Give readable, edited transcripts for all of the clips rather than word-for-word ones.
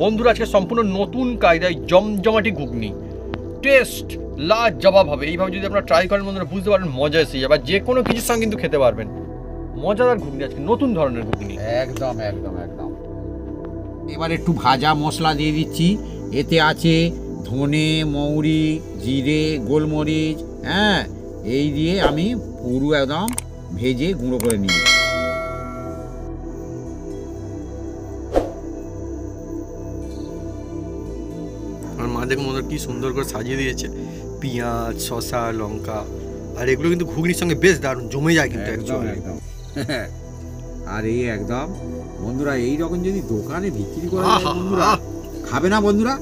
বন্ধুরা আজকে সম্পূর্ণ নতুন কায়দায় জমজমাটি ঘুগনি, টেস্ট লাজবাব হবে। এইভাবে যদি আপনারা ট্রাই করেন বন্ধুরা বুঝতে পারবেন মজা এসে যাবে। যে কোনো কিছুর সঙ্গে কিন্তু খেতে পারবেন। মজাদার ঘুগনি, আজকে নতুন ধরনের ঘুগনি। একদম একদম একদম। এবার একটু ভাজা মশলা দিয়ে দিচ্ছি। এতে আছে ধনে, মৌরি, জিরে, গোলমরিচ, হ্যাঁ, এই দিয়ে আমি পুরো একদম ভেজে গুঁড়ো করে নিই। আমার মা দেখুন কি সুন্দর করে সাজিয়ে দিয়েছে, পেঁয়াজ, শসা, লঙ্কা, আর এগুলো কিন্তু ঘুগনির সঙ্গে বেশ দারুণ জমে যায় কিন্তু একদম একদম। আর এই একদম বন্ধুরা এইরকম যদি দোকানে বিক্রি করে বন্ধুরা খাবে না বন্ধুরা,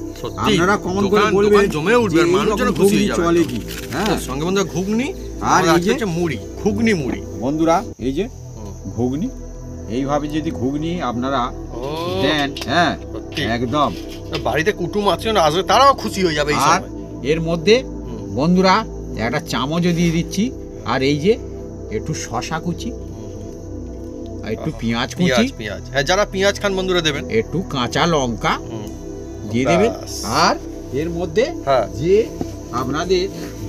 আপনারা কমন করে বলবেন জমে উঠবে, মানুষজন খুশি হয়ে যাবে। চলে কি হ্যাঁ, সঙ্গে বন্ধুরা ঘুগনি আর এই যে মুড়ি, ঘুগনি মুড়ি বন্ধুরা, এই যে ঘুগনি, এইভাবে যদি ঘুগনি আপনারা দেন, হ্যাঁ একদম বাড়িতে কুটুম আছে না আসবে, তারাও খুশি হয়ে যাবে। আর এর মধ্যে বন্ধুরা একটা চামচও দিয়ে দিচ্ছি, আর এই যে একটু শসা কুচি, আর একটু পেঁয়াজ কুচি, হ্যাঁ যারা পেঁয়াজ খান বন্ধুরা দেবেন, একটু কাঁচা লঙ্কা দিয়ে দেবেন, আর এর মধ্যে যে আপনাদের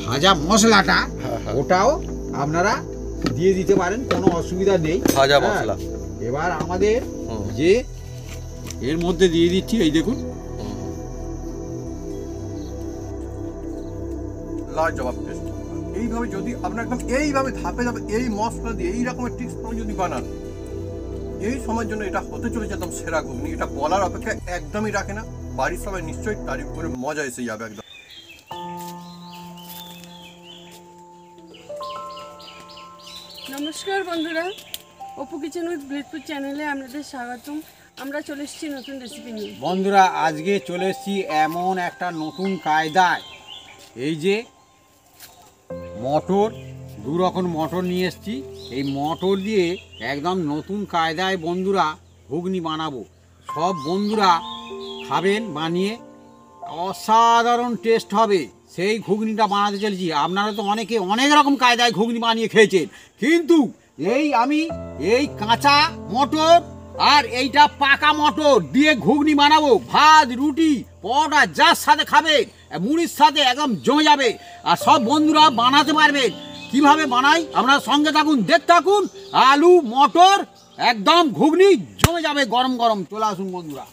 ভাজা মশলাটা ওটাও আপনারা দিয়ে দিতে পারেন, কোনো অসুবিধা নেই। ভাজা মশলা এবার আমাদের যে এর মধ্যে দিয়ে দিচ্ছি, এই দেখুন লাজবাব টেস্ট। এইভাবে যদি আপনার একদম এইভাবে ধাপে ধাপে এই মশলা দিয়ে এই রকমের টিক্স যদি বানান, এই সময়ের জন্য এটা হতে চলেছে একদম সেরা ঘুগনি। এটা বলার অপেক্ষা একদমই রাখে না। বাড়ির সবাই নিশ্চয়ই তারিফ করে মজা এসে যাবে একদম। নমস্কার বন্ধুরা, অপু কিচেন উইথ ব্লেডফুড চ্যানেলে আপনাদের স্বাগতম। আমরা চলে এসেছি নতুন রেসিপি নিয়ে। বন্ধুরা আজকে চলে এসেছি এমন একটা নতুন কায়দায়। এই যে মটর, দু রকম মটর নিয়ে এসেছি। এই মটর দিয়ে একদম নতুন কায়দায় বন্ধুরা ঘুগনি বানাবো। সব বন্ধুরা খাবেন বানিয়ে, অসাধারণ টেস্ট হবে। সেই ঘুগনিটা বানাতে চলেছি। আপনারা তো অনেকে অনেক রকম কায়দায় ঘুগনি বানিয়ে খেয়েছেন, কিন্তু আমি এই কাঁচা মটর আর এইটা পাকা মটর দিয়ে ঘুগনি বানাবো। ভাত, রুটি, পরোটা যার সাথে খাবে, মুড়ির সাথে একদম জমে যাবে। আর সব বন্ধুরা বানাতে পারবেন। কিভাবে বানাই আপনারা সঙ্গে থাকুন, দেখতে থাকুন। আলু মটর একদম ঘুগনি জমে যাবে গরম গরম। চলে আসুন বন্ধুরা।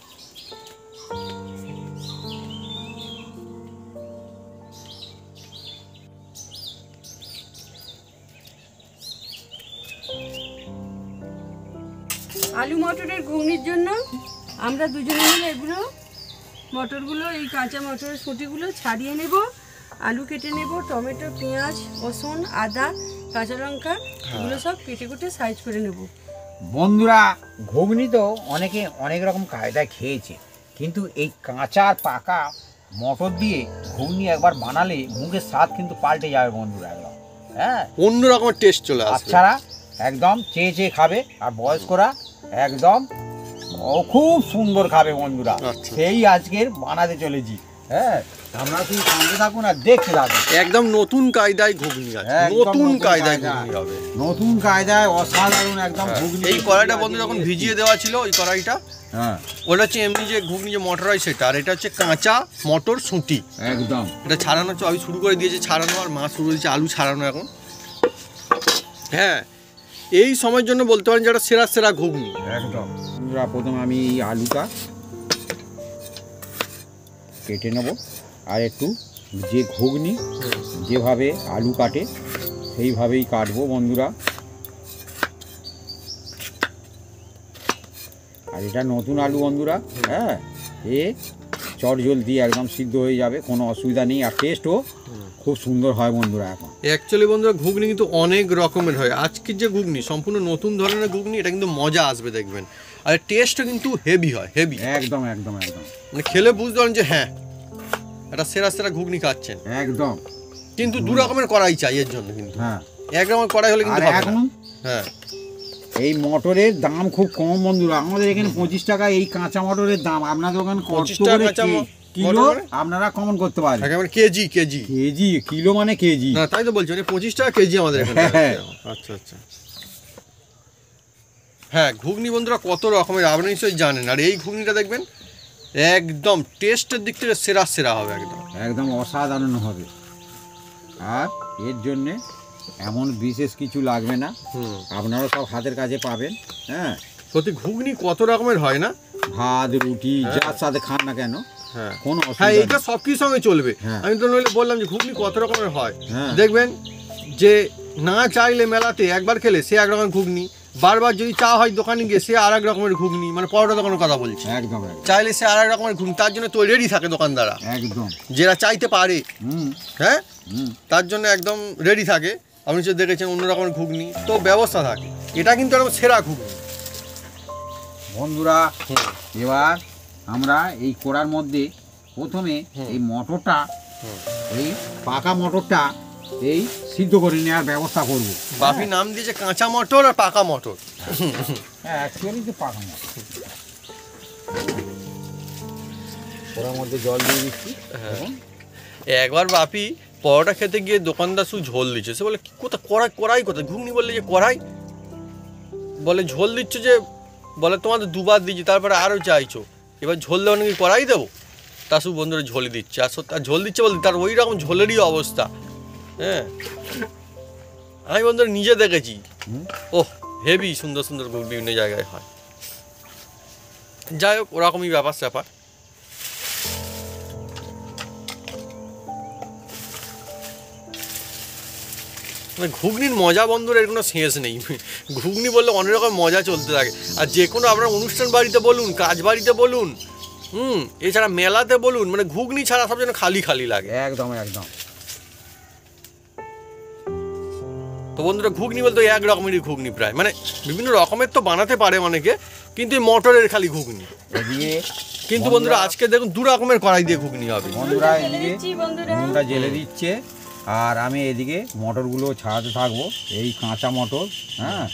আলু মটরের ঘুগনির জন্য আমরা দুজনে মিলে এগুলো মটরগুলো, এই কাঁচা মটরের ফুটিগুলো ছাড়িয়ে নেব। আলু কেটে নেব, টমেটো, পেঁয়াজ, রসুন, আদা, কাঁচা লঙ্কা এগুলো সব কেটে কুটে সাইজ করে নেব। বন্ধুরা ঘুগনি তো অনেকে অনেক রকম কায়দায় খেয়েছে, কিন্তু এই কাঁচা আর পাকা মটর দিয়ে ঘুগনি একবার বানালে মুখের স্বাদ কিন্তু পাল্টে যাবে বন্ধুরা। একদম হ্যাঁ, অন্য রকমের টেস্ট চলে আসবে। বাচ্চারা একদম চেয়ে চেয়ে খাবে, আর বয়স্করা একদম খুব সুন্দর খাবে বন্ধুরা। সেই আজকের বানাতে চলেছি। হ্যাঁ, আমরা শুধু সঙ্গে থাকুন আর দেখতে থাকুন। একদম নতুন কায়দায় ঘুগনি আছে, নতুন কায়দায় ঘুগনি হবে, নতুন কায়দায় অসাধারণ একদম ঘুগনি। এই কড়াইটা বন্ধু যখন ভিজিয়ে দেওয়া ছিল, ওই কড়াইটা, হ্যাঁ, ওটা হচ্ছে এমনি যে ঘুগনি যে মটর হয় সেটা, আর এটা হচ্ছে কাঁচা মটর সুটি একদম। এটা ছাড়ানো, আমি শুরু করে দিয়েছি ছাড়ানো, আর মা শুরু করেছে আলু ছাড়ানো এখন। হ্যাঁ, এই সময়ের জন্য বলতে পারেন যেটা সেরা সেরা ঘুগনি একদম। প্রথমে আমি এই আলুটা কেটে নেব, আর একটু যে ঘুগনি যেভাবে আলু কাটে সেইভাবেই কাটবো বন্ধুরা। আর এটা নতুন আলু বন্ধুরা, হ্যাঁ, এ চটজলদি একদম সিদ্ধ হয়ে যাবে, কোনো অসুবিধা নেই, আর টেস্টও খুব সুন্দর হয় বন্ধুরা। এখন অ্যাকচুয়ালি বন্ধুরা ঘুগনি কিন্তু অনেক রকমের হয়। আজকের যে ঘুগনি সম্পূর্ণ নতুন ধরনের ঘুগনি, এটা কিন্তু মজা আসবে দেখবেন, আর টেস্টও কিন্তু হেভি হয়, হেভি একদম একদম একদম। মানে খেলে বুঝতে পারেন যে হ্যাঁ এটা সেরা সেরা ঘুগনি খাচ্ছেন একদম। কিন্তু দু রকমের কড়াই চাই এর জন্য, কিন্তু হ্যাঁ, এক রকমের কড়াই হলে কিন্তু হবে না। হ্যাঁ, এই মটরের দাম খুব কম বন্ধুরা। আমাদের এখানে 25 টাকা এই কাঁচা মটরের দাম। আপনাদের ওখানে 25 টাকা কিলো আপনারা কমন করতে পারেন। কেজি কেজি কেজি, কিলো মানে কেজি না, তাই তো বলছি, 25 টাকা কেজি আমাদের এখানে। আচ্ছা আচ্ছা। হ্যাঁ, ঘুগনি বন্ধুরা কত রকমের আপনি নিশ্চয়ই জানেন। আর এই ঘুগনিটা দেখবেন একদম টেস্টের দিক থেকে সেরা সেরা হবে একদম। একদম অসাধারণ হবে। আর এর জন্যে এমন বিশেষ কিছু লাগবে না, আপনারা সব হাতের কাছে পাবেন। হ্যাঁ, সত্যি ঘুগনি কত রকমের হয় না, ভাত রুটি যার সাথে খান না কেন, হ্যাঁ কোনো হ্যাঁ অসুবিধা এইটা নেই। সব কিছুর সঙ্গে চলবে। হ্যাঁ। আমি তো নইলে বললাম যে ঘুগনি কত রকমের হয়। হ্যাঁ। দেখবেন যে না চাইলে মেলাতে একবার খেলে সে এক রকমের ঘুগনি, বারবার যদি চা হয় দোকানে গিয়ে সে আর এক রকমের ঘুগনি, মানে পরোটা দোকানের কথা বলছি, একদম একদম চাইলে সে আর এক রকমের ঘুগনি, তার জন্য তো রেডি থাকে দোকানদাররা, একদম। যারা চাইতে পারে। হুম হ্যাঁ, হুম। তার জন্য একদম রেডি থাকে। আপনি যে দেখেছেন অন্য রকমের ঘুগনি তো ব্যবস্থা থাকে, এটা কিন্তু একদম সেরা ঘুগনি। বন্ধুরা, এবার আমরা এই কড়ার মধ্যে প্রথমে এই মটরটা, এই পাকা মটরটা এই সিদ্ধ করে নেওয়ার ব্যবস্থা করব। বাপি নাম দিয়েছে কাঁচা মটর আর পাকা মটর। হ্যাঁ, অ্যাকচুয়ালি তো পাকা মটর। কড়ার মধ্যে জল দিয়ে দিচ্ছি। দেখুন, একবার বাপি পরোটা খেতে গিয়ে দোকানদার শুধু ঝোল দিচ্ছে। সে বলে কোথা কড়াই, কড়াই কোথায়? ঘুগনি বললে যে কড়াই, বলে ঝোল দিচ্ছ যে, বলে তোমাদের দুবার দিচ্ছি তারপরে আরও চাইছো, এবার ঝোল দেবো নাকি কড়াই দেবো? তা শুধু বন্ধুরা ঝোলই দিচ্ছে, আর সত্যি আর ঝোল দিচ্ছে বলতে তার ওই রকম ঝোলেরই অবস্থা। হ্যাঁ, আমি বন্ধুরা নিজে দেখেছি। ওহ, হেভি সুন্দর সুন্দর ঘুগনি বিভিন্ন জায়গায় হয়। যাই হোক, ওরকমই ব্যাপার স্যাপার। মানে ঘুগনির মজা বন্ধুরা এর কোনো শেষ নেই। ঘুগনি বললে অনেক রকম মজা চলতে থাকে। আর যে কোনো আপনার অনুষ্ঠান বাড়িতে বলুন, কাজ বাড়িতে বলুন, এছাড়া মেলাতে বলুন, মানে ঘুগনি ছাড়া সব যেন খালি খালি লাগে। একদম একদম। তো বন্ধুরা ঘুগনি বলতে এক রকমেরই ঘুগনি প্রায়, মানে বিভিন্ন রকমের তো বানাতে পারে অনেকে, কিন্তু এই মটরের খালি ঘুগনি। এদিকে কিন্তু বন্ধুরা আজকে দেখুন দু রকমের কড়াই দিয়ে ঘুগনি হবে। বন্ধুরা এদিকে দিচ্ছি বন্ধুরা। নুনটা জেলে দিচ্ছে, আর আমি এদিকে মটরগুলো ছাড়াতে থাকবো। এই কাঁচা মটর, হ্যাঁ,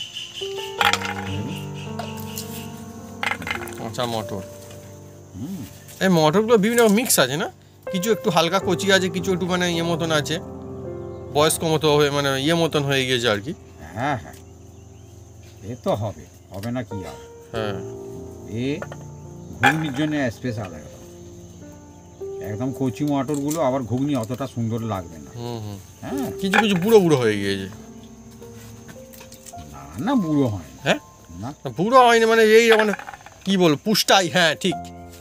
কাঁচা মটর। এই মটরগুলো বিভিন্ন মিক্স আছে না, কিছু একটু হালকা কচি আছে, কিছু একটু মানে ইয়ে মতন আছে, বয়স্ক মতো হয়ে মানে ইয়ে মতন হয়ে গিয়েছে আর কি। হ্যাঁ হ্যাঁ, এ তো হবে, হবে না কি হবে। হ্যাঁ, এ ঘুগনির জন্য স্পেশাল একদম কচি মটরগুলো, আবার ঘুগনি অতটা সুন্দর লাগবে না। হ্যাঁ, কিছু কিছু বুড়ো বুড়ো হয়ে গিয়েছে। না না, বুড়ো হয় না। হ্যাঁ, না, বুড়ো হয়নি, মানে এই মানে কি বল, পুষ্টাই। হ্যাঁ ঠিক,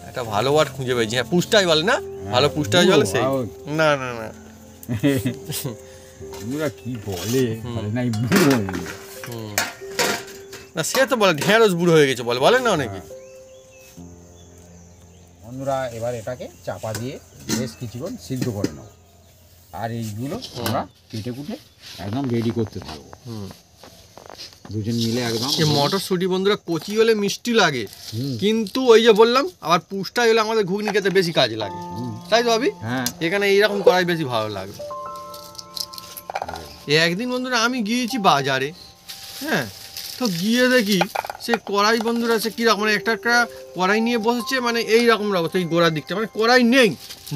একটা ভালো ওয়ার্ড খুঁজে পেয়েছি। হ্যাঁ, পুষ্টাই বলে না, ভালো পুষ্টাই বলে সেই। না না না, বুড়া কি বলে, বলে নাই বুড়ো হয়ে গেছে। না সে তো বলে ঢেঁড়স বুড়ো হয়ে গেছে বলে, বলে না অনেকে। বন্ধুরা এবার এটাকে চাপা দিয়ে বেশ কিছুক্ষণ সিদ্ধ করে নেব, আর এইগুলো আমরা কেটে কুটে একদম রেডি করতে থাকবো দুজন মিলে একদম। এই মটরশুঁটি বন্ধুরা কচি হলে মিষ্টি লাগে, কিন্তু ওই যে বললাম আবার পুষ্টাই হলে আমাদের ঘুগনি খেতে বেশি কাজে লাগে, তাই তো ভাবি? হ্যাঁ, এখানে এইরকম করাই বেশি ভালো লাগবে। একদিন বন্ধুরা আমি গিয়েছি বাজারে, হ্যাঁ, তো গিয়ে দেখি সে কড়াই বন্ধুরা সে কীরকম, মানে একটা একটা কড়াই নিয়ে বসেছে, মানে এই রকম অবস্থা, এই গোড়ার দিকটা মানে কড়াই নেই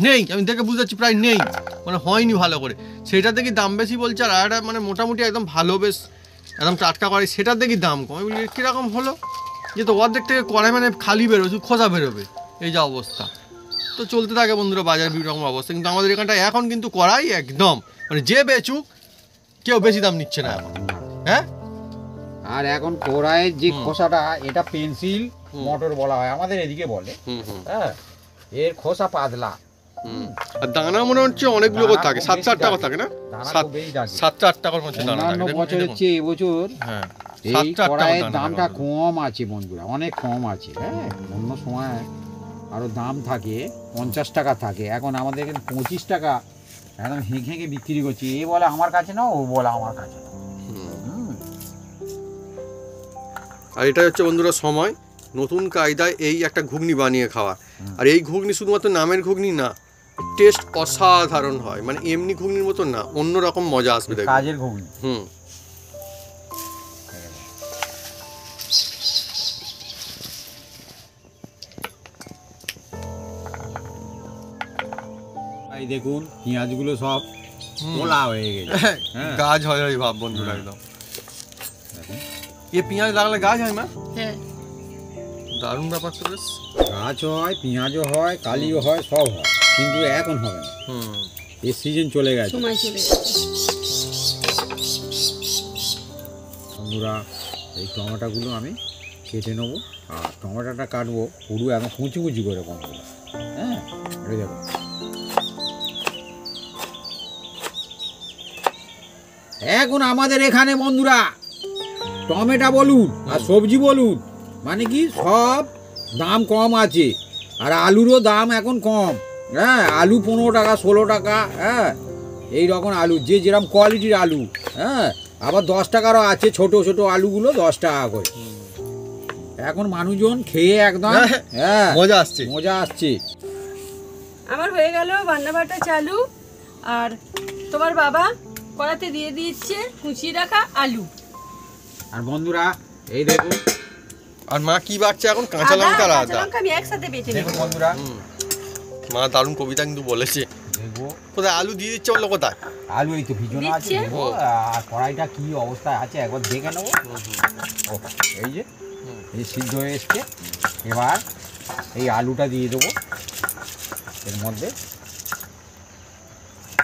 নেই, আমি দেখে বুঝতে পারছি প্রায় নেই, মানে হয়নি ভালো করে। সেটা দেখি দাম বেশি বলছে, আর একটা মানে মোটামুটি একদম ভালো বেশ একদম টাটকা কড়াই, সেটার দেখি দাম কম। আমি বলি কীরকম হলো, যে তো অর্ধেক থেকে কড়াই মানে খালি বেরোবে, শুধু খোসা বেরোবে, এই যা অবস্থা। তো চলতে থাকে বন্ধুরা বাজার বিভিন্ন রকম অবস্থা, কিন্তু আমাদের এখানটা এখন কিন্তু কড়াই একদম মানে যে বেচুক কেউ বেশি দাম নিচ্ছে না এখন। হ্যাঁ, আর এখন কড়াইয়ের যে খোসাটা, এটা পেন্সিল মটর বলা হয় আমাদের এদিকে বলে। হ্যাঁ, এর খোসা পাতলা, আর দানা মনে হচ্ছে অনেকগুলো করে থাকে, 7-8 টাকা থাকে না, দানা খুব বেশি থাকে। 7-8 টাকার মধ্যে দানা থাকে। অন্যান্য বছরের চেয়ে এবছর হ্যাঁ, এই 7-8 কড়াইয়ের টাকার দামটা কম আছে বন্ধুরা, অনেক কম আছে। হ্যাঁ, অন্য সময় আরো দাম থাকে, 50 টাকা থাকে, এখন আমাদের এখানে 25 টাকা একদম হেঁকে হেঁকে বিক্রি করছে। এ বলে আমার কাছে না, ও বলে আমার কাছে না। আর এটা হচ্ছে বন্ধুরা সময় নতুন কায়দায় এই একটা ঘুগনি বানিয়ে খাওয়া। আর এই ঘুগনি শুধুমাত্র নামের ঘুগনি না, টেস্ট অসাধারণ হয়, মানে এমনি ঘুগনির মতো না, অন্য রকম মজা আসবে দেখুন। কাজের ঘুগনি। এই দেখুন পেঁয়াজগুলো সব পোলা হয়ে গেছে। হ্যাঁ, গাছ হয় ওই ভাব বন্ধুরা একদম। এ পেঁয়াজ লাগালে গাছ হয় মা? হ্যাঁ, দারুণ ব্যাপার তো বেশ। গাছ হয়, পেঁয়াজও হয়, কালিও হয়, সব হয়, কিন্তু এখন হবে না, এই সিজন চলে গেছে। সময় চলে গেছে। বন্ধুরা এই টমেটোগুলো আমি কেটে নেবো, আর টমেটোটা কাটবো পুরো একদম কুচি কুচি করে বন্ধুরা। হ্যাঁ, এই দেখো এখন আমাদের এখানে বন্ধুরা টমেটো বলুন আর সবজি বলুন, মানে কি সব দাম কম আছে, আর আলুরও দাম এখন কম। হ্যাঁ, আলু 15 টাকা 16 টাকা, হ্যাঁ এই রকম আলু, যে যেরকম কোয়ালিটির আলু। হ্যাঁ, আবার 10 টাকারও আছে, ছোট ছোট আলুগুলো 10 টাকা করে। এখন মানুষজন খেয়ে একদম হ্যাঁ মজা আসছে। মজা আসছে। আমার হয়ে গেল বান্না বাটা চালু, আর তোমার বাবা কড়াতে দিয়ে দিচ্ছে কুচিয়ে রাখা আলু। আর বন্ধুরা এই দেখুন, আর মা কি বাড়ছে এখন? কাঁচা লঙ্কা আর কাঁচা আদা। লঙ্কা আমি একসাথে বেটে নেব। দেখুন বন্ধুরা, মা দারুণ কবিতা কিন্তু বলেছে। দেখবো কোথায় আলু দিয়ে দিচ্ছে বললো? কোথায় আলু এই তো ভিজনো আছে, দিচ্ছে। দেখবো আর কড়াইটা কি অবস্থায় আছে একবার দেখে নেবো। ও, এই যে এই সিদ্ধ হয়ে এসছে, এবার এই আলুটা দিয়ে দেবো এর মধ্যে,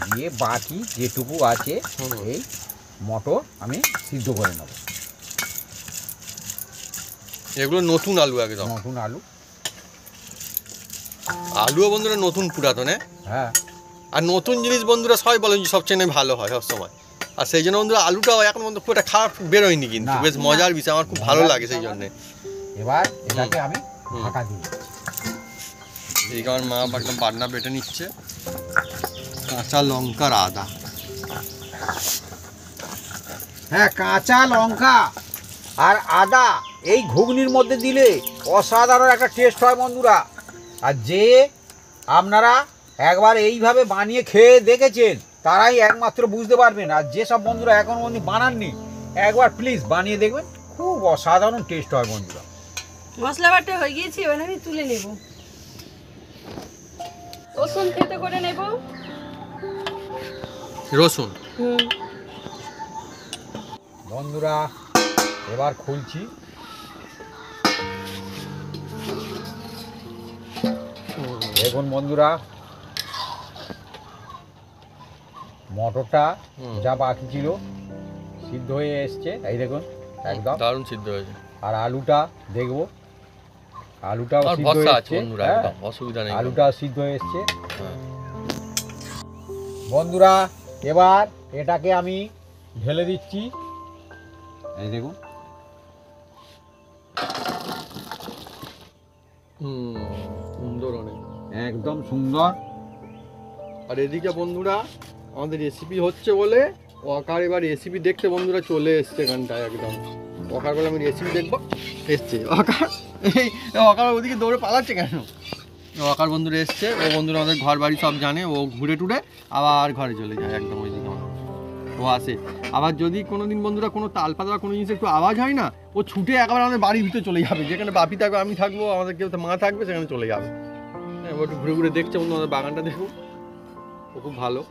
দিয়ে বাকি যেটুকু আছে এই মটর আমি সিদ্ধ করে নেবো। এগুলো নতুন আলু একদম। নতুন আলু, আলুও বন্ধুরা নতুন পুরাতন। হ্যাঁ আর নতুন জিনিস বন্ধুরা সবাই বলেন যে সবচেয়ে ভালো হয় সবসময়, আর সেই জন্য বন্ধুরা আলুটাও এখন বন্ধু খুব একটা খারাপ বেরোয়নি, কিন্তু না। বেশ মজার বিষয়, আমার খুব ভালো লাগে সেই জন্যে। এবার এটাকে আমি ঢাকা দিই। এই কারণ মা একদম বাটনা বেটে নিচ্ছে কাঁচা লঙ্কার আদা। হ্যাঁ, কাঁচা লঙ্কা আর আদা এই ঘুগনির মধ্যে দিলে অসাধারণ একটা টেস্ট হয় বন্ধুরা। আর যে আপনারা একবার এইভাবে বানিয়ে খেয়ে দেখেছেন তারাই একমাত্র বুঝতে পারবেন, আর যেসব বন্ধুরা এখন অবধি বানাননি একবার প্লিজ বানিয়ে দেখবেন, খুব অসাধারণ টেস্ট হয় বন্ধুরা। মশলা বাটা হয়ে গিয়েছে, এবার আমি তুলে নেব। রসুন থেতো করে নেব। রসুন বন্ধুরা এবার খুলছি, দেখুন বন্ধুরা মটরটা যা বাকি ছিল সিদ্ধ হয়ে এসছে, এই দেখুন একদম দারুণ সিদ্ধ হয়েছে। আর আলুটা দেখবো, আলুটাও আর সিদ্ধ ভরসা হয়ে আছে এসছে। বন্ধুরা, হ্যাঁ, একদম অসুবিধা নেই। আলুটা সিদ্ধ হয়ে এসছে হ্যাঁ। বন্ধুরা। এবার এটাকে আমি ঢেলে দিচ্ছি, এই দেখুন সুন্দর অনেক, একদম সুন্দর। আর এদিকে বন্ধুরা আমাদের রেসিপি হচ্ছে বলে ওয়াকার এবার রেসিপি দেখতে বন্ধুরা চলে এসছে এখানটায় একদম। ওয়াকার বলে আমি রেসিপি দেখবো, এসছে ওয়াকার। এই ওয়াকার ওদিকে দৌড়ে পালাচ্ছে কেন? ওয়াকার বন্ধুরা এসছে, ও বন্ধুরা আমাদের ঘর বাড়ি সব জানে, ও ঘুরে টুরে আবার ঘরে চলে যায় একদম ওইদিকে। ও আসে আবার যদি কোনো দিন বন্ধুরা কোনো তাল পাতা বা কোনো জিনিস একটু আওয়াজ হয় না, ও ছুটে একবার আমাদের বাড়ির ভিতরে চলে যাবে, যেখানে বাপি থাকবে আমি থাকবো আমাদের কেউ মা থাকবে, সেখানে চলে যাবে। হ্যাঁ, ও একটু ঘুরে ঘুরে দেখছে বন্ধু, আমাদের বাগানটা দেখুন, ও খুব ভালো।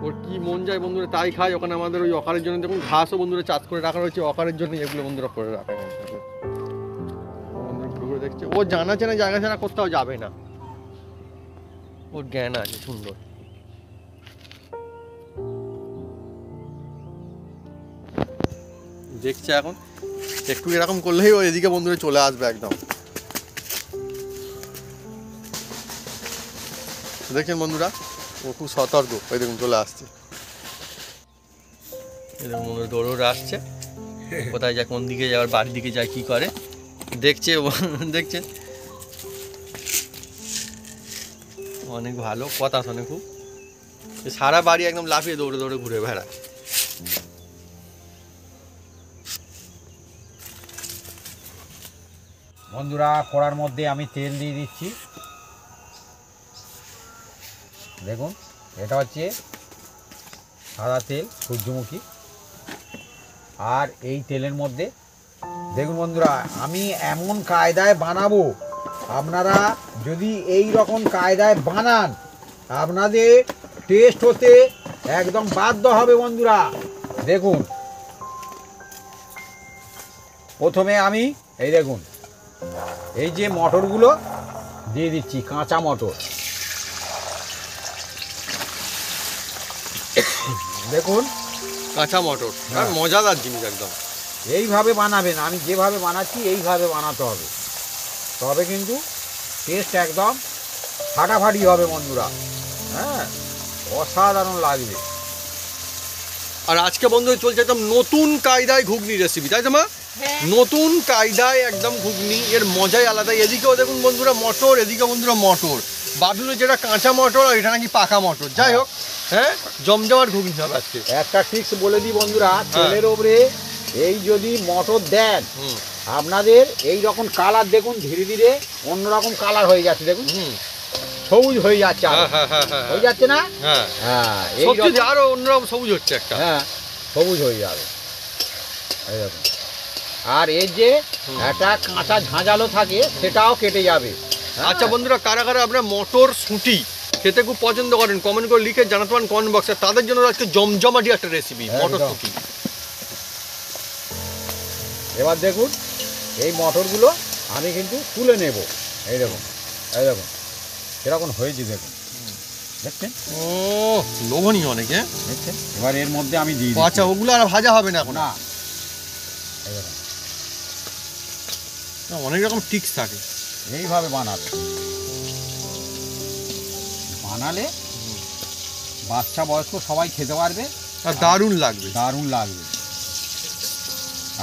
ওর কি মন যায় বন্ধুরা তাই খায়। ওখানে আমাদের ওই অকারের জন্য দেখুন ঘাসও বন্ধুরা চাষ করে রাখা রয়েছে, অকারের জন্য এগুলো বন্ধুরা করে রাখা হয়েছে। বন্ধুরা ঘুরে ঘুরে দেখছে, ও জানা চেনা জায়গা ছাড়া কোথাও যাবে না, ওর জ্ঞান আছে সুন্দর। দেখছে এখন একটু এরকম করলেই ও এদিকে বন্ধুরা চলে আসবে একদম। দেখছেন বন্ধুরা, ও খুব সতর্ক, ওই দেখুন চলে আসছে। এরকম বন্ধুরা দৌড়ে দৌড়ে আসছে, কোথায় যায়, কোন দিকে যায়, বাড়ির দিকে যায়, কি করে দেখছে। দেখছেন অনেক ভালো, কথা শোনে খুব, সারা বাড়ি একদম লাফিয়ে দৌড়ে দৌড়ে ঘুরে বেড়ায়। বন্ধুরা কড়ার মধ্যে আমি তেল দিয়ে দিচ্ছি, দেখুন এটা হচ্ছে সাদা তেল সূর্যমুখী। আর এই তেলের মধ্যে দেখুন বন্ধুরা আমি এমন কায়দায় বানাবো, আপনারা যদি এই রকম কায়দায় বানান আপনাদের টেস্ট হতে একদম বাধ্য হবে বন্ধুরা। দেখুন প্রথমে আমি এই দেখুন এই যে মটরগুলো দিয়ে দিচ্ছি, কাঁচা মটর। দেখুন কাঁচা মটর আর মজাদার জিনিস একদম। এইভাবে বানাবেন, আমি যেভাবে বানাচ্ছি এইভাবে বানাতে হবে, তবে কিন্তু টেস্ট একদম ফাটাফাটি হবে বন্ধুরা। হ্যাঁ, অসাধারণ লাগবে। আর আজকে বন্ধু চলছে একদম নতুন কায়দায় ঘুগনি রেসিপি, তাই তো মা? নতুন কায়দায় একদম ঘুগনি, এর মজাই আলাদা। এদিকেও দেখুন বন্ধুরা মটর, এদিকে বন্ধুরা মটর। বাদুলের যেটা কাঁচা মটর আর এটা নাকি পাকা মটর। যাই হোক, হ্যাঁ, জমজমাট ঘুগনি হবে আজকে। একটা ট্রিক্স বলে দিই বন্ধুরা, তেলের ওপরে এই যদি মটর দেন, আপনাদের এই রকম কালার দেখুন ধীরে ধীরে অন্যরকম কালার হয়ে যাচ্ছে। দেখুন সবুজ হয়ে যাচ্ছে, হয়ে যাচ্ছে না? হ্যাঁ হ্যাঁ, সবজি আরো অন্যরকম সবুজ হচ্ছে একটা। হ্যাঁ, সবুজ হয়ে যাবে এই দেখুন। আর এর যে একটা কাঁচা ঝাঁঝালো থাকে সেটাও কেটে যাবে। আচ্ছা বন্ধুরা, কারা কারা আপনারা মটর শুঁটি খেতে খুব পছন্দ করেন কমেন্ট করে লিখে জানাতে পারেন কমেন্ট বক্সে। তাদের জন্য আজকে জমজমাটি একটা রেসিপি মটর একদম। শুঁটি। এবার দেখুন এই মটরগুলো আমি কিন্তু তুলে নেব। এই দেখুন, এই দেখুন এরকম হয়েছে, দেখুন দেখছেন? ও লোভনীয় অনেক, হ্যাঁ দেখছেন? এবার এর মধ্যে আমি দিই। আচ্ছা, ওগুলো আর ভাজা হবে না এখন? না, এই দেখুন অনেক রকম টিক্স থাকে। এইভাবে বানাবে, বানালে বাচ্চা বয়স্ক সবাই খেতে পারবে আর দারুণ লাগবে, দারুণ লাগবে।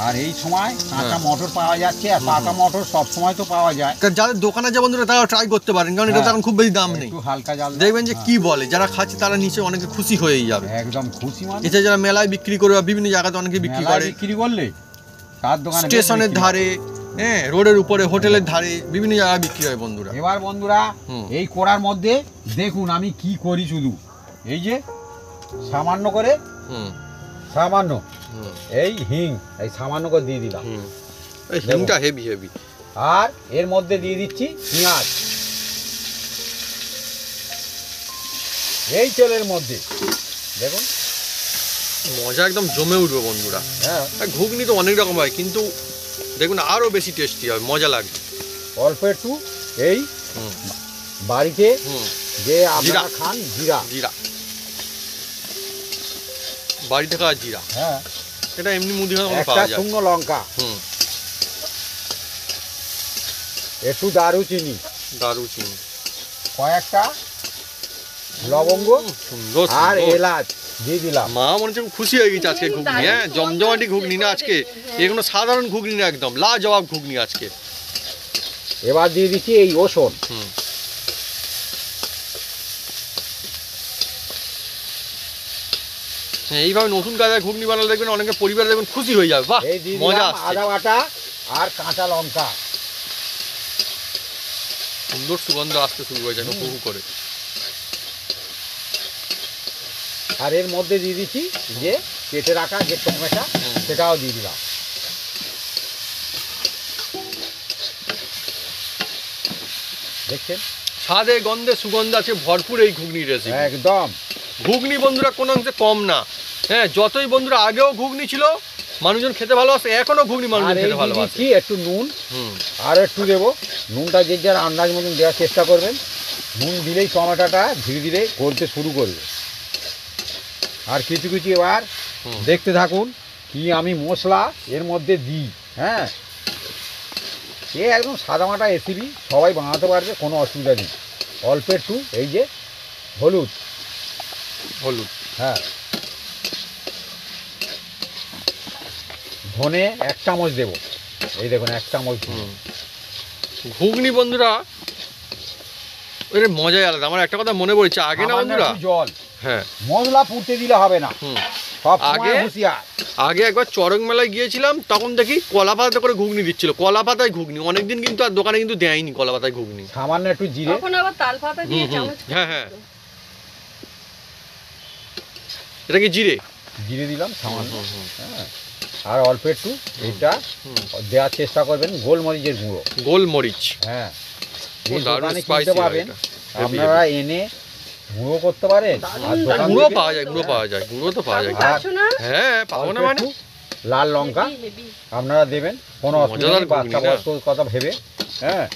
আর এই সময় কাঁচা মটর পাওয়া যাচ্ছে, আর পাকা মটর সব সময় তো পাওয়া যায়। যাদের দোকান আছে বন্ধুরা তারা ট্রাই করতে পারেন, কারণ এটা এখন খুব বেশি দাম নেই। একটু হালকা জাল দেখবেন যে কি বলে, যারা খাচ্ছে তারা নিচে অনেকে খুশি হয়েই যাবে। একদম খুশি মানে এছাড়া যারা মেলায় বিক্রি করে বা বিভিন্ন জায়গাতে অনেকে বিক্রি করে, বিক্রি করলে তার দোকানে স্টেশনের ধারে, হ্যাঁ, রোডের উপরে, হোটেলের ধারে বিভিন্ন জায়গায় বিক্রি হয় বন্ধুরা। এবার বন্ধুরা এই কড়ার মধ্যে দেখুন আমি কি করি, শুধু এই যে সামান্য করে, সামান্য এই হিং এই সামান্য করে দিয়ে দিলাম। এই হিংটা হেভি হেভি। আর এর মধ্যে দিয়ে দিচ্ছি পেঁয়াজ এই তেলের মধ্যে। দেখুন মজা একদম জমে উঠবে বন্ধুরা। হ্যাঁ, ঘুগনি তো অনেক রকম হয়, কিন্তু দেখুন আরো বেশি টেস্টি হবে, মজা লাগবে। অল্প একটু এই বাড়িতে যে আপনারা জিরা। খান জিরা, জিরা বাড়িতে খাওয়া জিরা, হ্যাঁ, এটা এমনি মুদিখানা একটা পাওয়া যায়। শুকনো লঙ্কা, একটু দারুচিনি, দারুচিনি, কয়েকটা লবঙ্গ সুন্দর আর সুন্দর। এলাচ দিয়ে দিলাম। মা মনে হচ্ছে খুব খুশি হয়ে গেছে আজকে ঘুগনি। হ্যাঁ, জমজমাটি ঘুগনি না আজকে, এগুলো সাধারণ ঘুগনি না, একদম লাজবাব ঘুগনি আজকে। এবার দিয়ে দিচ্ছি এই রসুন। হ্যাঁ, এইভাবে নতুন কায়দায় ঘুগনি বানালে দেখবেন অনেকে পরিবার দেখবেন খুশি হয়ে যাবে। বাহ, এই দিয়ে মজা দিলাম আসছে। আদা বাটা আর কাঁচা লঙ্কা। সুন্দর সুগন্ধ আসতে শুরু হয়ে যায় হু হু করে। আর এর মধ্যে দিয়ে দিচ্ছি যে কেটে রাখা যে টমেটো, সেটাও দিয়ে দিলাম। দেখছেন স্বাদে গন্ধে সুগন্ধ আছে ভরপুর এই ঘুগনির রেসিপি। একদম ঘুগনি বন্ধুরা কোনো অংশে কম না। হ্যাঁ, যতই বন্ধুরা আগেও ঘুগনি ছিল, মানুষজন খেতে ভালোবাসে, এখনো ঘুগনি আর মানুষজন এই খেতে দিয়ে ভালোবাসে। দিচ্ছি একটু নুন, আর একটু দেবো। নুনটা যে যার আন্দাজ মতন দেওয়ার চেষ্টা করবেন। নুন দিলেই টমেটোটা ধীরে ধীরে গলতে শুরু করবে। আর কিছু কিছু এবার দেখতে থাকুন কি আমি মশলা এর মধ্যে দিই। হ্যাঁ, এ একদম সাদামাটা রেসিপি, সবাই বানাতে পারবে, কোনো অসুবিধা নেই। অল্প একটু এই যে হলুদ, হলুদ, হ্যাঁ, ধনে 1 চামচ দেবো। এই দেখুন 1 চামচ। ঘুগনি বন্ধুরা এর মজাই আলাদা। আমার একটা কথা মনে পড়ছে, আগে না বন্ধুরা, জল, হ্যাঁ, মশলা পুড়তে দিলে হবে না, সব আগে সময় হুঁশিয়ার। আগে একবার চরক মেলায় গিয়েছিলাম, তখন দেখি কলা পাতা করে ঘুগনি দিচ্ছিল। কলা পাতায় ঘুগনি অনেকদিন কিন্তু আর দোকানে কিন্তু দেয়নি কলা পাতায় ঘুগনি। সামান্য একটু জিরে, তখন আবার তাল পাতা দিয়ে চামচ। হ্যাঁ হ্যাঁ, এটা কি জিরে? জিরে দিলাম সামান্য। হ্যাঁ, আর অল্প একটু এটা দেওয়ার চেষ্টা করবেন গোলমরিচের গুঁড়ো। গোলমরিচ, হ্যাঁ, ও, এই দারুণ দোকানে spicy কিনতে হয় পাবেন, এটা। Heavy, আপনারা এনে গুঁড়ো করতে পারেন। আর দোকান গুঁড়ো থেকে পাওয়া যায়, গুঁড়ো পাওয়া যায়, গুঁড়ো তো পাওয়া যায়। আর আছো না? হ্যাঁ, পাবো অল্প না মানে? একটু লাল লঙ্কা আপনারা দেবেন, কোনো অসুবিধা মজাদার নেই, বাচ্চা ঘুগনি না? বয়স্ক কথা ভেবে। হ্যাঁ,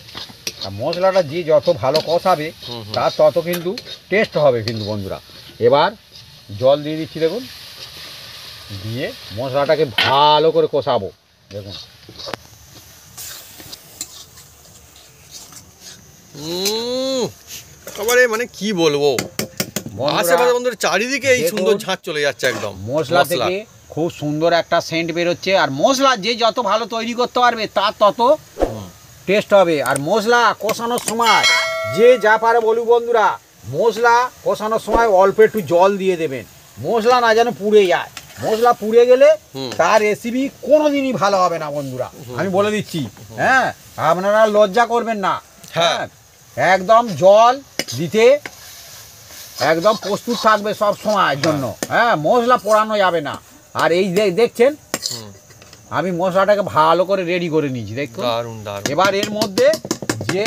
আর মশলাটা যে যত ভালো কষাবে তার তত কিন্তু টেস্ট হবে কিন্তু বন্ধুরা। এবার জল দিয়ে দিচ্ছি দেখুন, দিয়ে মশলাটাকে ভালো করে কষাবো দেখুন। একেবারে মানে কি বলবো, আশেপাশে বন্ধুরা চারিদিকে এই দেখুন, সুন্দর ঝাঁজ চলে যাচ্ছে একদম মশলা থেকে খুব সুন্দর একটা সেন্ট বেরোচ্ছে। আর মশলা যে যত ভালো তৈরি করতে পারবে তার তত টেস্ট হবে। আর মশলা কষানোর সময় যে যা পারে বলুক বন্ধুরা, মশলা কষানোর সময় অল্প একটু জল দিয়ে দেবেন, মশলা না যেন পুড়ে যায়। মশলা পুড়ে গেলে তার রেসিপি কোনোদিনই ভালো হবে না বন্ধুরা, আমি বলে দিচ্ছি। হ্যাঁ, আপনারা লজ্জা করবেন না। হ্যাঁ, একদম জল দিতে একদম প্রস্তুত থাকবে সব সময়ের জন্য। হ্যাঁ, মশলা পোড়ানো যাবে না। আর এই দেখছেন আমি মশলাটাকে ভালো করে রেডি করে নিয়েছি দেখুন। দারুণ দারুণ। এবার এর মধ্যে যে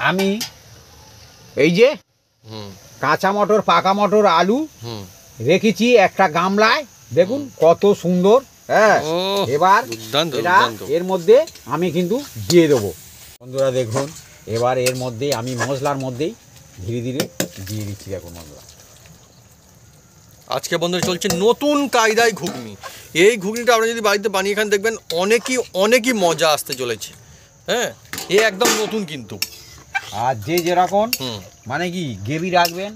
আমি এই যে কাঁচা মটর, পাকা মটর, আলু রেখেছি একটা গামলায়, দেখুন কত সুন্দর। হ্যাঁ, এবার এটা এর মধ্যে আমি কিন্তু দিয়ে দেবো বন্ধুরা। দেখুন এবার এর মধ্যে আমি মশলার মধ্যেই ধীরে ধীরে দিয়ে দিচ্ছি দেখুন বন্ধুরা। আজকে বন্ধুরা চলছে নতুন কায়দায় ঘুগনি। এই ঘুগনিটা আপনারা যদি বাড়িতে বানিয়ে খান দেখবেন অনেকই মজা আসতে চলেছে। হ্যাঁ, এ একদম নতুন কিন্তু। আর যে যেরকম মানে কি গ্রেভি রাখবেন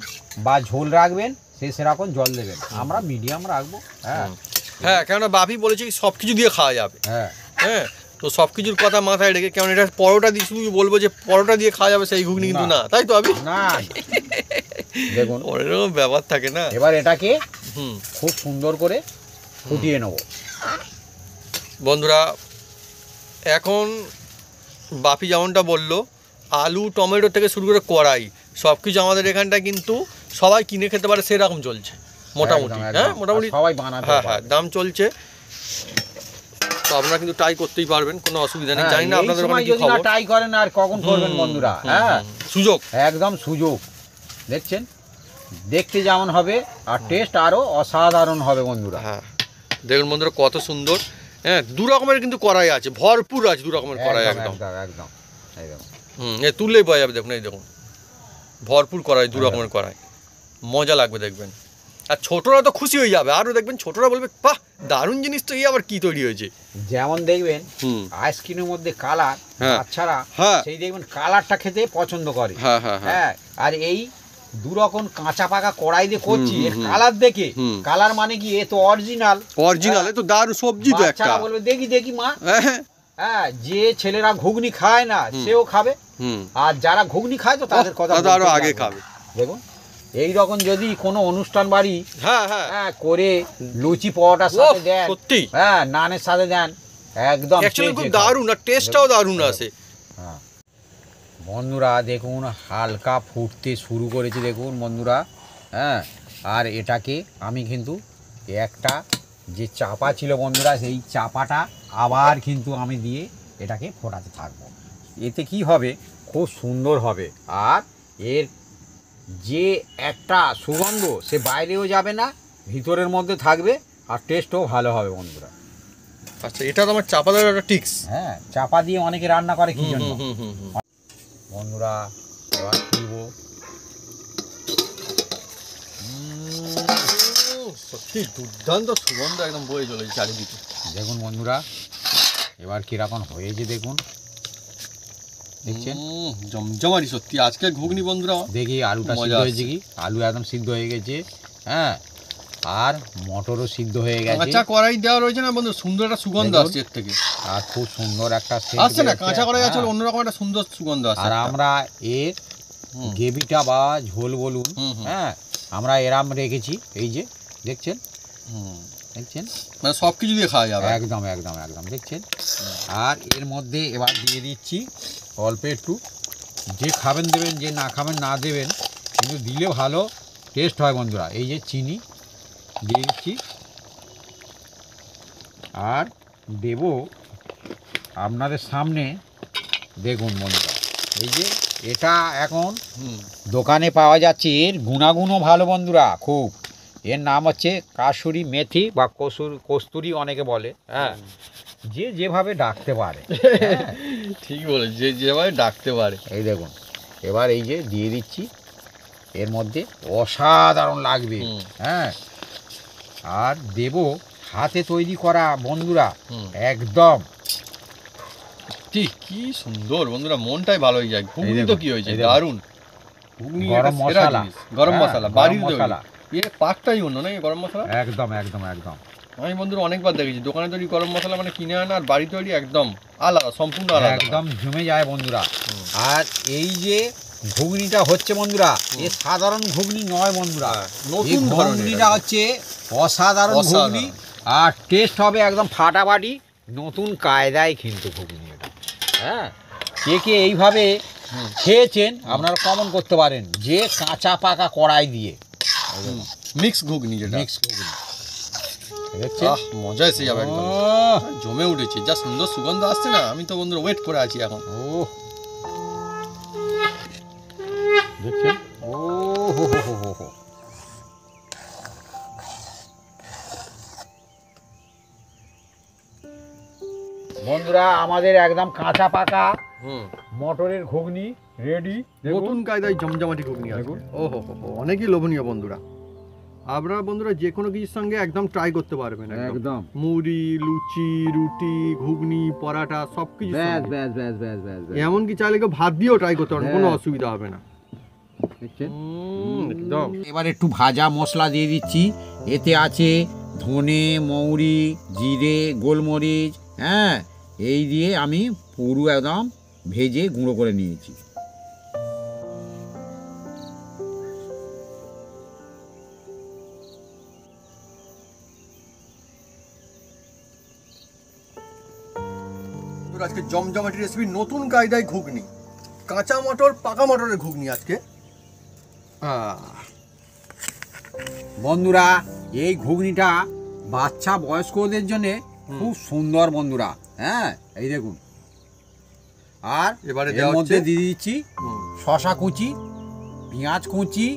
বা ঝোল রাখবেন সে সেরকম জল দেবেন, আমরা মিডিয়াম রাখবো। হ্যাঁ হ্যাঁ, কেননা বাপি বলেছে সব কিছু দিয়ে খাওয়া যাবে। হ্যাঁ হ্যাঁ, তো সব কিছুর কথা মাথায় রেখে, কেমন এটা পরোটা দিয়ে শুধু বলবো যে পরোটা দিয়ে খাওয়া যাবে সেই ঘুগনি কিন্তু না, তাই তো আমি না দেখুন এরকম ব্যাপার থাকে না। এবার এটাকে খুব সুন্দর করে ফুটিয়ে নেব বন্ধুরা। এখন বাপি যেমনটা বললো, আলু টমেটো থেকে শুরু করে কড়াই সব কিছু আমাদের এখানটায় কিন্তু সবাই কিনে খেতে পারে সেরকম চলছে মোটামুটি। একদম, হ্যাঁ, একদম। মোটামুটি আর সবাই বানাতে হ্যাঁ পারে। হ্যাঁ, দাম চলছে, তো আপনারা কিন্তু ট্রাই করতেই পারবেন, কোনো অসুবিধা নেই। হ্যাঁ, জানি না এই আপনাদের সময় ওখানে কি যদি না খবর। ট্রাই করেন আর কখন করবেন বন্ধুরা। হ্যাঁ, সুযোগ একদম সুযোগ। দেখছেন দেখতে যেমন হবে আর টেস্ট আরো অসাধারণ হবে বন্ধুরা। হ্যাঁ, দেখুন বন্ধুরা কত সুন্দর। হ্যাঁ, দু রকমের কিন্তু কড়াই আছে, ভরপুর আছে দু রকমের কড়াই একদম। একদম একদম একদম। এ তুললেই পাওয়া যাবে, দেখুন এই দেখুন ভরপুর কড়াই, দু রকমের কড়াই, মজা লাগবে দেখবেন। আর ছোটরা তো খুশি হয়ে যাবে, আরও দেখবেন ছোটরা বলবে বাহ দারুণ জিনিস তো, এই আবার কি তৈরি হয়েছে। যেমন দেখবেন আইসক্রিমের মধ্যে কালার, হ্যাঁ। বাচ্চারা হ্যাঁ। সেই দেখবেন কালারটা খেতে পছন্দ করে। হ্যাঁ হ্যাঁ হ্যাঁ, হ্যাঁ, আর এই দু রকম কাঁচা পাকা কড়াই দিয়ে করছি, এর কালার দেখে, কালার মানে কি এ তো অরিজিনাল। অরিজিনাল, তো দারুণ সবজি তো একটা। বাচ্চারা বলবে দেখি দেখি মা। হ্যাঁ হ্যাঁ, যে ছেলেরা ঘুগনি খায় না সেও খাবে, আর যারা ঘুগনি খায় তো তাদের কথা তারা আরো বলতেই আগে লাগবে। খাবে। দেখুন এই রকম যদি কোনো অনুষ্ঠান বাড়ি হ্যাঁ হ্যাঁ, হ্যাঁ করে লুচি পরোটার সাথে দেন, সত্যি হ্যাঁ নানের সাথে দেন, একদম অ্যাকচুয়ালি খুব চেটে খাবে। দারুণ, আর টেস্টটাও দারুণ আসে। হ্যাঁ বন্ধুরা দেখুন হালকা ফুটতে শুরু করেছে দেখুন বন্ধুরা। হ্যাঁ, আর এটাকে আমি কিন্তু একটা যে চাপা ছিল বন্ধুরা, সেই চাপাটা আবার কিন্তু আমি দিয়ে এটাকে ফোটাতে থাকবো। এতে কি হবে, খুব সুন্দর হবে। আর এর যে একটা সুগন্ধ সে বাইরেও যাবে না, ভিতরের মধ্যে থাকবে, আর টেস্টও ভালো হবে বন্ধুরা। আচ্ছা, এটা তো আমার চাপা দেওয়ার একটা টিক্স। হ্যাঁ, চাপা দিয়ে অনেকে রান্না করে কি জন্য বন্ধুরা। এবার খুলবো, সত্যি দুর্দান্ত সুগন্ধ একদম বয়ে চলেছে চারিদিকে। দেখুন বন্ধুরা এবার কিরকম হয়েছে দেখুন, দেখছেন জমজমারি সত্যি আজকে ঘুগনি বন্ধুরা। দেখি আলুটা মজা সিদ্ধ আসছে। হয়েছে কি, আলু একদম সিদ্ধ হয়ে গেছে। হ্যাঁ, আর মটরও সিদ্ধ হয়ে গেছে। কাঁচা কড়াই দেওয়া রয়েছে না বন্ধু, সুন্দর একটা সুগন্ধ দেখুন। আসছে এর থেকে। আর খুব সুন্দর একটা আসছে না, কাঁচা কড়াই আছে অন্যরকম একটা সুন্দর সুগন্ধ আসছে। আর আমরা এর গ্রেভিটা বা ঝোল বলুন, হ্যাঁ আমরা এরাম রেখেছি, এই যে দেখছেন দেখছেন মানে সব কিছু দিয়ে খাওয়া যাবে একদম একদম একদম দেখছেন। আর এর মধ্যে এবার দিয়ে দিচ্ছি অল্প একটু, যে খাবেন দেবেন, যে না খাবেন না দেবেন, কিন্তু দিলে ভালো টেস্ট হয় বন্ধুরা। এই যে চিনি দিয়ে দিচ্ছি, আর দেব আপনাদের সামনে দেখুন বন্ধুরা, এই যে এটা এখন দোকানে পাওয়া যাচ্ছে, এর গুণাগুণও ভালো বন্ধুরা খুব। এর নাম হচ্ছে কাসুরি মেথি বা কস্তুরি অনেকে বলে, হ্যাঁ, যে যেভাবে ডাকতে পারে। ঠিক বলে, যে যেভাবে ডাকতে পারে। এই দেখুন, এবার এই যে দিয়ে দিচ্ছি এর মধ্যে, অসাধারণ লাগবে। হ্যাঁ, আর দেব হাতে তৈরি করা বন্ধুরা, একদম ঠিক, কি সুন্দর বন্ধুরা, মনটাই ভালো হয়ে যায়। ঘুগনি তো কি হয়েছে, এই দেখুন। দারুণ ঘুগনি, গরম একটা সেরা মশলা। জিনিস। গরম হ্যাঁ, মশলা গরম বাড়ির মশলা। তৈরি, এর পাকটাই অন্য না, এই গরম মশলা। একদম একদম একদম। আমি বন্ধুরা অনেকবার দেখেছি দোকানে তৈরি গরম মশলা, মানে কিনে আনা আর বাড়ি তৈরি একদম আলাদা, সম্পূর্ণ আলাদা। একদম জমে যায় বন্ধুরা। আর এই যে ঘুগনিটা হচ্ছে বন্ধুরা, এ সাধারণ ঘুগনি নয় বন্ধুরা, নতুন এই ধরনের ঘুগনিটা হচ্ছে অসাধারণ ঘুগনি। আর টেস্ট হবে একদম ফাটাফাটি, নতুন কায়দায় কিন্তু ঘুগনি এটা। হ্যাঁ, কে কে এইভাবে খেয়েছেন আপনারা কমন করতে পারেন, যে কাঁচা পাকা কড়াই দিয়ে মিক্স ঘুগনি, যেটা মিক্স ঘুগনি দেখছেন। আহ, মজা এসে যাবে একদম, জমে উঠেছে, যা সুন্দর সুগন্ধ আসছে না, আমি তো বন্ধুরা ওয়েট করে আছি এখন। ও দেখছেন, ও হো হো হো হো। বন্ধুরা আমাদের একদম কাঁচা পাকা মটরের ঘুগনি রেডি। নতুন কায়দায় জমজমাটি ঘুগনি আছে। ও হো হো, অনেকই লোভনীয় বন্ধুরা। আপনারা বন্ধুরা যে কোনো কিছুর সঙ্গে একদম ট্রাই করতে পারবেন, একদম মুড়ি, লুচি, রুটি, ঘুগনি, পরাটা, সবকিছু। ব্যাস ব্যাস ব্যাস ব্যাস ব্যাস ব্যাস। এমনকি চাইলে কেউ ভাত দিয়েও ট্রাই করতে পারেন, কোনো অসুবিধা হবে না। দেখছেন? একদম। এবার একটু ভাজা মশলা দিয়ে দিচ্ছি, এতে আছে ধনে, মৌরি, জিরে, গোলমরিচ, হ্যাঁ, এই দিয়ে আমি পুরো একদম ভেজে গুঁড়ো করে নিয়েছি। আজকে জমজমাটি রেসিপি, নতুন কায়দায় ঘুগনি, কাঁচা মটর, পাকা মটরের ঘুগনি আজকে। বন্ধুরা এই ঘুগনিটা বাচ্চা বয়স্কদের জন্য খুব সুন্দর বন্ধুরা। হ্যাঁ, এই দেখুন। আর এবারে এর দেওয়া মধ্যে হচ্ছে দিয়ে দিচ্ছি শসা কুচি, পেঁয়াজ কুচি,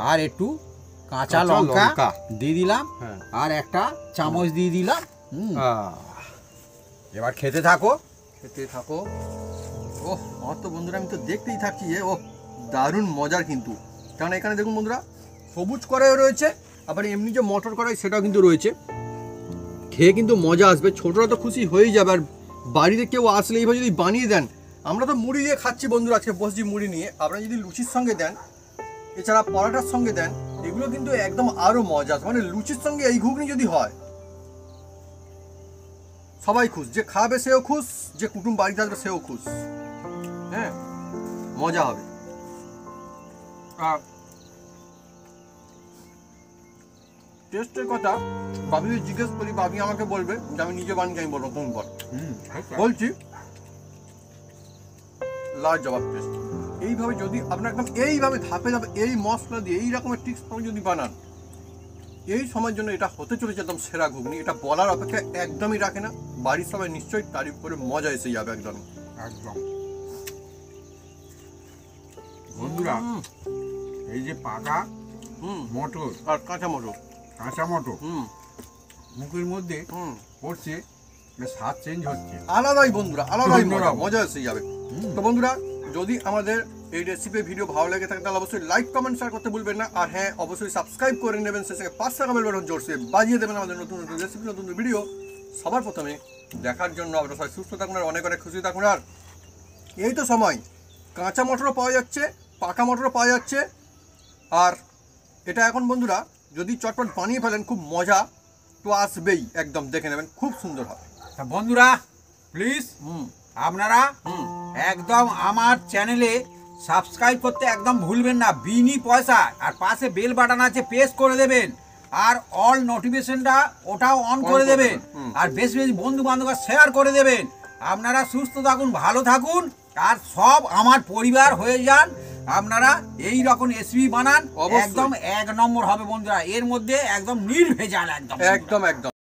আর একটু কাঁচা লঙ্কা দিয়ে দিলাম, আর একটা চামচ দিয়ে দিলাম। এবার খেতে থাকো। খেতে থাকো। ওহ, আমার তো বন্ধুরা, আমি তো দেখতেই থাকছি যে ও দারুণ মজার কিন্তু। কারণ এখানে দেখুন বন্ধুরা, সবুজ কড়াইও রয়েছে, আবার এমনি যে মটর কড়াই সেটাও কিন্তু রয়েছে। খেয়ে কিন্তু মজা আসবে, ছোটরা তো খুশি হয়েই যাবে। আর বাড়িতে কেউ আসলে এইভাবে যদি বানিয়ে দেন, আমরা তো মুড়ি দিয়ে খাচ্ছি বন্ধুরা, আজকে বসছি মুড়ি নিয়ে, আপনারা যদি লুচির সঙ্গে দেন, এছাড়া পরোটার সঙ্গে দেন, এগুলো কিন্তু একদম আরও মজা আসবে। মানে লুচির সঙ্গে এই ঘুগনি যদি হয়, সবাই খুশ, যে খাবে সেও খুশ, যে কুটুম বাড়িতে আসবে সেও খুশ। হ্যাঁ, মজা হবে। আর টেস্টের কথা বাবিকে জিজ্ঞেস করি, বাবি আমাকে বলবে যে আমি নিজে বানিয়ে, আমি বলবো কোন বল বলছি, লাজবাব টেস্ট। এইভাবে যদি আপনার একদম এইভাবে ধাপে ধাপে এই মশলা দিয়ে এই রকমের টিক্স যদি বানান, এই সময়ের জন্য এটা হতে চলেছে একদম সেরা ঘুগনি। এটা বলার অপেক্ষা একদমই রাখে না, বাড়ির সবাই নিশ্চয়ই তারিফ করে মজা এসে যাবে একদম। একদম বন্ধুরা, এই যে পাকা মটর আর কাঁচা মটর, কাঁচা মটর মুখের মধ্যে পড়ছে, স্বাদ চেঞ্জ হচ্ছে, আলাদাই বন্ধুরা, আলাদাই মজা এসে যাবে। তো বন্ধুরা, যদি আমাদের এই রেসিপি ভিডিও ভালো লেগে থাকে তাহলে অবশ্যই লাইক, কমেন্ট, শেয়ার করতে ভুলবেন না। আর হ্যাঁ, অবশ্যই সাবস্ক্রাইব করে নেবেন, সে সঙ্গে 5 টাকা বেল বাটন জোরসে বাজিয়ে দেবেন আমাদের নতুন নতুন রেসিপি, নতুন ভিডিও সবার প্রথমে দেখার জন্য। আপনারা সবাই সুস্থ থাকুন আর অনেক অনেক খুশি থাকুন। আর এই তো সময়, কাঁচা মটরও পাওয়া যাচ্ছে, পাকা মটরও পাওয়া যাচ্ছে। আর এটা এখন বন্ধুরা যদি চটপট বানিয়ে ফেলেন, খুব মজা তো আসবেই, একদম দেখে নেবেন, খুব সুন্দর হবে। বন্ধুরা প্লিজ আপনারা একদম আমার চ্যানেলে সাবস্ক্রাইব করতে একদম ভুলবেন না, বিনি পয়সা। আর পাশে বেল বাটন আছে, প্রেস করে দেবেন, আর অল নোটিফিকেশনটা ওটাও অন করে দেবেন। আর বেশি বেশি বন্ধু বান্ধবরা শেয়ার করে দেবেন। আপনারা সুস্থ থাকুন, ভালো থাকুন, আর সব আমার পরিবার হয়ে যান। আপনারা এই রকম রেসিপি বানান, একদম 1 নম্বর হবে বন্ধুরা। এর মধ্যে একদম নির্ভেজাল, একদম একদম একদম।